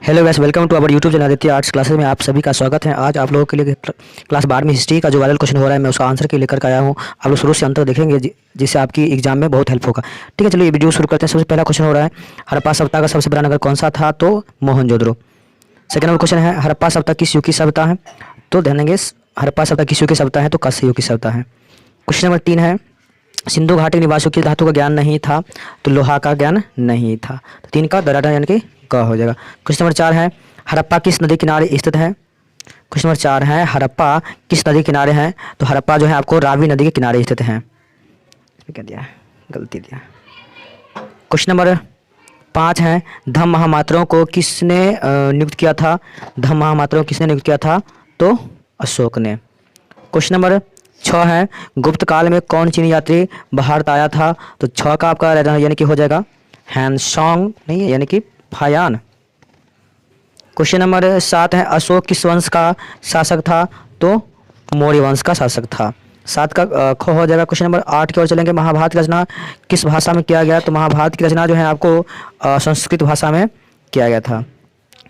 Hello guys, welcome to our YouTube channel Aditya arts classes में आप सभी का स्वागत है। आज आप लोगों के लिए क्लास 12वीं हिस्ट्री का जो वायरल क्वेश्चन हो रहा है, मैं उसका आंसर के लेकर आया हूँ। आप लोग शुरू से अंत तक देखेंगे जिससे आपकी एग्जाम में बहुत हेल्प होगा। ठीक है, चलिए ये वीडियो शुरू करते हैं। सबसे पहला क्वेश्चन हो रहा है, हड़प्पा सभ्यता का सबसे बड़ा नगर कौन सा था? तो मोहनजोदड़ो। सेकंड नंबर क्वेश्चन है, हड़प्पा सभ्यता किस युग की सभ्यता है? तो ध्यान देंगे, हड़प्पा सभ्यता किस युग की सभ्यता है? तो कस्य युग की सभ्यता है। क्वेश्चन नंबर 3 है, सिंधु घाटी निवासियों की धातु का ज्ञान नहीं था, तो लोहा का ज्ञान नहीं था। तो 3 का दराटा यानी कि क हो जाएगा। क्वेश्चन नंबर 4 है, हड़प्पा किस नदी किनारे स्थित है? क्वेश्चन नंबर 4 है, हड़प्पा किस नदी किनारे है? तो हड़प्पा जो है आपको रावी नदी के किनारे स्थित है। इसमें क्या दिया है? गलती दिया। क्वेश्चन नंबर 5 है, धम्म महामात्रों को किसने नियुक्त किया था? धम्म महामात्रों को किसने नियुक्त किया था? तो अशोक ने। क्वेश्चन नंबर 6 है, गुप्त काल में कौन चीनी यात्री भारत आया था? तो 6 का आपका यानी कि हो जाएगा हैंसोंग, नहीं है यानी कि फायान। क्वेश्चन नंबर 7 है, अशोक किस वंश का शासक था? तो मौर्य वंश का शासक था। 7 का ख हो जाएगा। क्वेश्चन नंबर 8 की ओर चलेंगे, महाभारत की रचना किस भाषा में किया गया? तो महाभारत की रचना जो है आपको संस्कृत भाषा में किया गया था।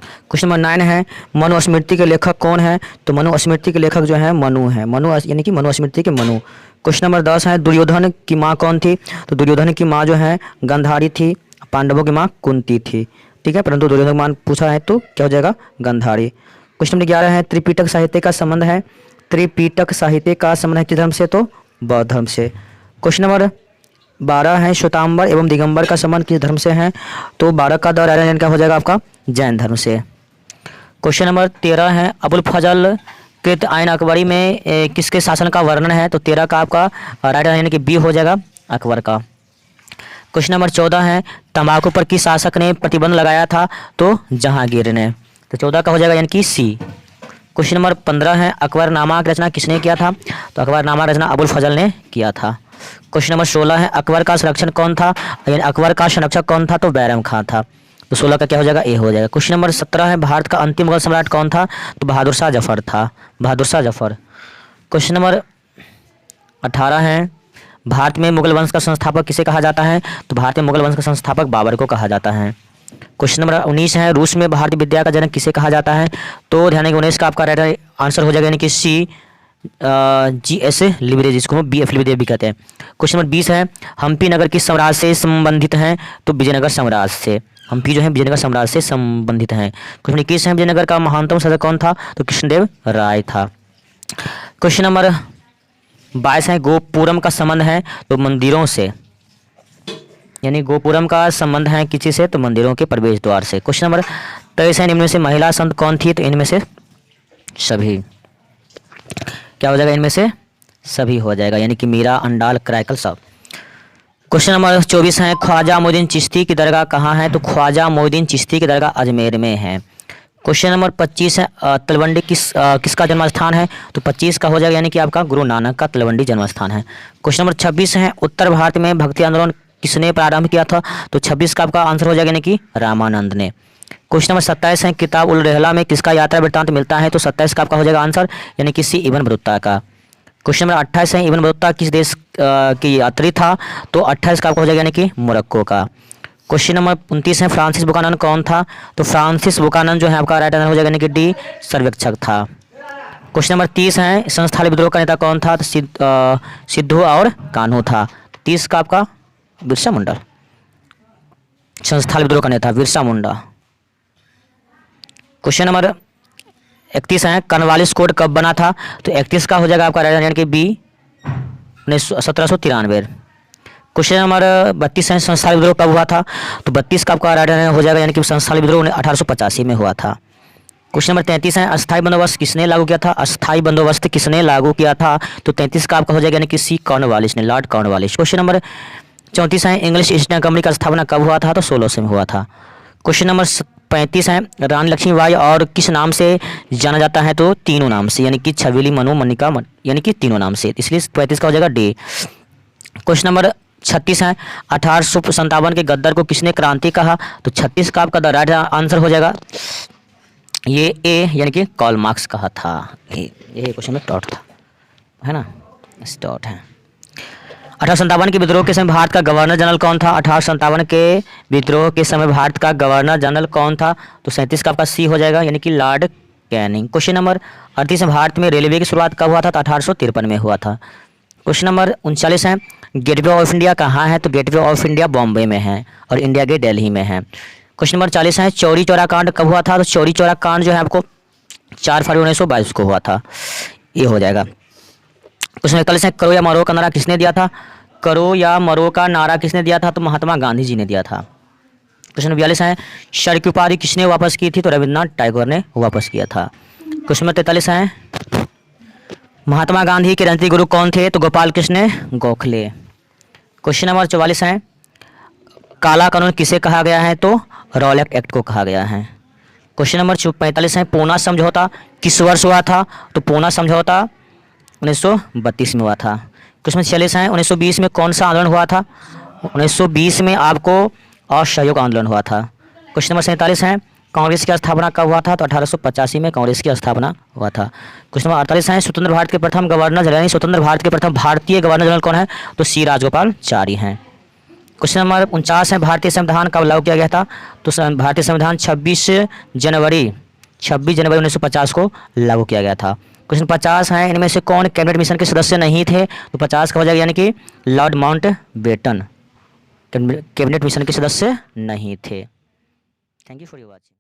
क्वेश्चन नंबर 9 है, मनुस्मृति के लेखक कौन है? तो मनुस्मृति के लेखक जो है मनु है, मनु यानी कि मनुस्मृति के मनु। क्वेश्चन नंबर 10 है, दुर्योधन की माँ कौन थी? तो दुर्योधन की माँ जो है गांधारी थी, पांडवों की माँ कुंती थी। ठीक है, परंतु दुर्योधन की माँ पूछा है तो क्या हो जाएगा? गांधारी। क्वेश्चन नंबर 11 है, त्रिपिटक साहित्य का संबंध है? त्रिपिटक साहित्य का संबंध है किस धर्म से? तो बौद्ध धर्म से। क्वेश्चन नंबर 12 है, श्वेतांबर एवं दिगंबर का संबंध किस धर्म से है? तो 12 का दौरान क्या हो जाएगा आपका? जैन धर्म से। क्वेश्चन नंबर 13 है, अबुल फजल कृत आइन अकबरी में किसके शासन का वर्णन है? तो 13 का आपका राइट यानी कि बी हो जाएगा, अकबर का। क्वेश्चन नंबर 14 है, तंबाकू पर किस शासक ने प्रतिबंध लगाया था? तो जहांगीर ने। तो 14 का हो जाएगा यानी कि सी। क्वेश्चन नंबर 15 है, अकबरनामा की रचना किसने किया था? तो अकबरनामा रचना अबुल फजल ने किया था। क्वेश्चन नंबर 16 है, अकबर का संरक्षण कौन था? यानी अकबर का संरक्षक कौन था? तो बैरम खां था। तो 16 का क्या हो जाएगा? ए हो जाएगा। क्वेश्चन नंबर 17 है, भारत का अंतिम मुगल सम्राट कौन था? तो बहादुर शाह जफर था, बहादुर शाह जफर। क्वेश्चन नंबर 18 है, भारत में मुगल वंश का संस्थापक किसे कहा जाता है? तो भारत में मुगल वंश का संस्थापक बाबर को कहा जाता है। क्वेश्चन नंबर 19 है, रूस में भारतीय विद्या का जनक किसे कहा जाता है? तो ध्यान देंगे 19 का आपका राइट आंसर हो जाएगा यानी कि सी, GS लिबरे, जिसको हम BF लिबरे भी कहते हैं। क्वेश्चन नंबर 20 है, हम्पी नगर किस साम्राज्य से संबंधित है? तो विजयनगर साम्राज्य से। हम्पी जो है विजयनगर साम्राज्य से संबंधित है। क्वेश्चन नंबर 21 है, विजयनगर का महानतम शासक कौन था? तो कृष्णदेव राय था। क्वेश्चन नंबर 22 है, गोपुरम का संबंध है? तो मंदिरों से, यानी गोपुरम का संबंध है किसी से? तो मंदिरों के प्रवेश द्वार से। क्वेश्चन नंबर 23 है, इनमें से महिला संत कौन थी? तो इनमें से सभी। क्या हो जाएगा? इनमें से सभी हो जाएगा, यानी कि मीरा, अंडाल, क्रैकल सब। क्वेश्चन नंबर 24 है, ख्वाजा मोइनुद्दीन चिश्ती की दरगाह कहाँ है? तो ख्वाजा मोइनुद्दीन चिश्ती की दरगाह अजमेर में है। क्वेश्चन नंबर 25 है, तलवंडी किसका जन्म स्थान है? तो 25 का हो जाएगा यानी कि आपका गुरु नानक का तलवंडी जन्म स्थान है। क्वेश्चन नंबर 26 है, उत्तर भारत में भक्ति आंदोलन किसने प्रारंभ किया था? तो 26 का आपका आंसर हो जाएगा यानी कि रामानंद ने। क्वेश्चन नंबर 27 है, किताब उल रहला में किसका यात्रा वृत्तांत मिलता है? तो 27 का आपका हो जाएगा आंसर यानी कि सी, इब्न बतूता का। क्वेश्चन नंबर 28 है, इब्न बतूता किस देश की यात्री था? तो 28 का आपका हो जाएगा यानी कि मोरक्को का। क्वेश्चन नंबर 29 है, फ्रांसिस बुकानन कौन था? तो फ्रांसिस बुकानन जो है आपका राइट आंसर हो जाएगा यानी कि डी, सर्वेक्षक था। क्वेश्चन नंबर 30 है, संस्थाली विद्रोह का नेता कौन था? तो सिद्धू और कान्हू था। 30 का आपका बिरसा मुंडा, संस्थाली विद्रोह का नेता बिरसा मुंडा। क्वेश्चन नंबर 31 है, कॉर्नवालिस कोड कब बना था? तो 31 का हो जाएगा आपका राइट यानी कि बी, 1793। क्वेश्चन नंबर 32 है, संस्थाली विद्रोह कब हुआ था? तो 32 का आपका राइट हो जाएगा यानी कि संस्थाली विद्रोह 1885 में हुआ था। क्वेश्चन नंबर 33 है, अस्थायी बंदोबस्त किसने लागू किया था? अस्थायी बंदोबस्त किसने लागू किया था? तो 33 का आपका हो जाएगा यानी कि सी, कॉर्नवालिस ने, लॉर्ड कॉर्नवालिस। क्वेश्चन नंबर 34 है, इंग्लिश ईस्ट इंडिया कंपनी का स्थापना कब हुआ था? तो 1600 में हुआ था। क्वेश्चन नंबर 35 है, रानी लक्ष्मीबाई और किस नाम से जाना जाता है? तो तीनों नाम से, यानी कि छबीली, मनु, मनिका, यानी कि तीनों नाम से, इसलिए 35 का हो जाएगा डी। क्वेश्चन नंबर 36 है, 1857 के गद्दार को किसने क्रांति कहा? तो 36 का आपका राइट आंसर हो जाएगा ये ए, यानी कि कार्ल मार्क्स कहा था। ये क्वेश्चन में डॉट था, है ना, इस डॉट है। 1857 के विद्रोह के समय भारत का गवर्नर जनरल कौन था? 1857 के विद्रोह के समय भारत का गवर्नर जनरल कौन था? तो 37 का आपका सी हो जाएगा, यानी कि लॉर्ड कैनिंग। क्वेश्चन नंबर 38 है, भारत में रेलवे की शुरुआत कब हुआ था? तो 1853 में हुआ था। क्वेश्चन नंबर 39 है, गेटवे ऑफ इंडिया कहाँ है? तो गेटवे ऑफ इंडिया बॉम्बे में है और इंडिया गेट दिल्ली में है। क्वेश्चन नंबर 40 है, चौरी चौरा कांड कब हुआ था? तो चौरी चौरा कांड जो है आपको 4 फरवरी 1922 को हुआ था, ये हो जाएगा। क्वेश्चन 41 है, करो या मरो का नारा किसने दिया था? करो या मरो का नारा किसने दिया था? तो महात्मा गांधी जी ने दिया था। क्वेश्चन 42 है, शर की उपाधि किसने वापस की थी? तो रविन्द्रनाथ टैगोर ने वापस किया था। क्वेश्चन नंबर 43 है, महात्मा गांधी के राजनीतिक गुरु कौन थे? तो गोपाल कृष्ण गोखले। क्वेश्चन नंबर 44 है, काला कानून किसे कहा गया है? तो रॉलेट एक्ट को कहा गया है। क्वेश्चन नंबर 45 है, पूना समझौता किस वर्ष हुआ था? तो पूना समझौता 1932 में हुआ था। क्वेश्चन 46 है, 1920 में कौन सा आंदोलन हुआ था? 1920 में आपको असहयोग आंदोलन हुआ था। क्वेश्चन नंबर 47 है, कांग्रेस की स्थापना कब हुआ था? तो 1885 में कांग्रेस की स्थापना हुआ था। क्वेश्चन नंबर 48 है, स्वतंत्र भारत के प्रथम गवर्नर जनरल यानी स्वतंत्र भारत के प्रथम भारतीय गवर्नर जनरल कौन है? तो सी राजगोपालाचारी हैं। क्वेश्चन नंबर 49 है, भारतीय संविधान कब लागू किया गया था? तो भारतीय संविधान 26 जनवरी 1950 को लागू किया गया था। क्वेश्चन 50 है, इनमें से कौन कैबिनेट मिशन के सदस्य नहीं थे? तो 50 का हो जाएगा, यानी कि लॉर्ड माउंटबेटन कैबिनेट मिशन के सदस्य नहीं थे। Thank you for your watching.